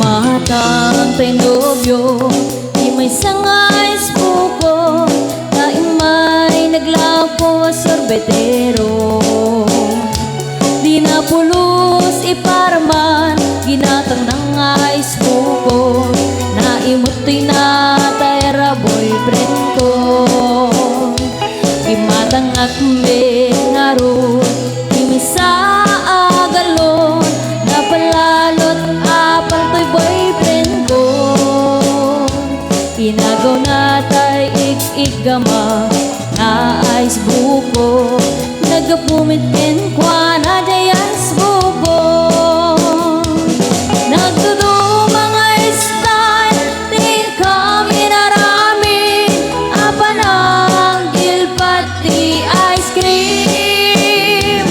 Matang penobyo, di may sangay spuko, daing may naglapo sorbetero. Di na pulos iparman, ginatang ng ice buko, naimutoy na tayra boyfriend ko. Gimatang akme naro, imisa agalon, napalalot apal to'y boyfriend ko. Inagaw na tay ik-igama na ice buko, nagapumit kwa na jayas buko. Nagtudo mga style, di kami narami, apa ng gilpati ice cream.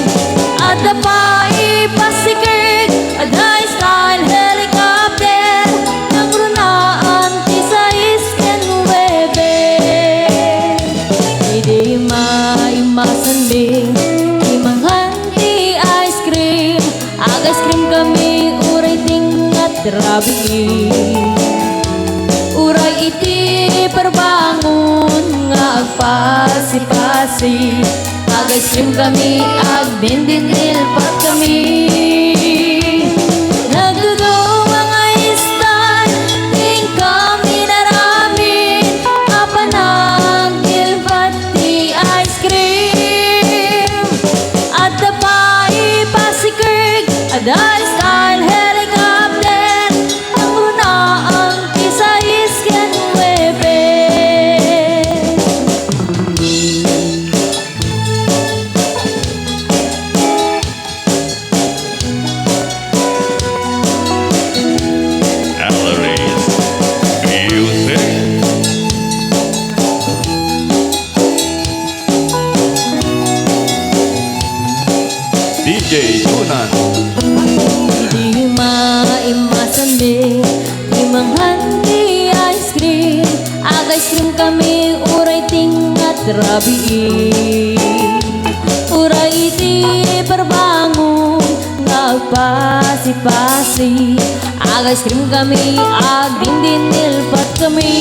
Ada pa ipasikig, ada style helicopter, nagrunaan ti sa isken webe. Hindi maimasan me, imanghan ti ice cream, ice cream kami uray tingat rabi. Uray iti perbangun nga agpasi-pasi, ice cream kami agbindinil pat kami. Nagdudo mga style, ting kami narami, apa ng gilpati ice cream. Ada pa ipasikig, ada style helicopter, ang runaang isa isken webe. Alaris Music. DJ Junan. Di maimasan me, imanghan ti ice cream, ice cream kami uray tingat rabi. Uray iti perbangun nga agpasi-pasi, ice cream kami agdindinil pat kami.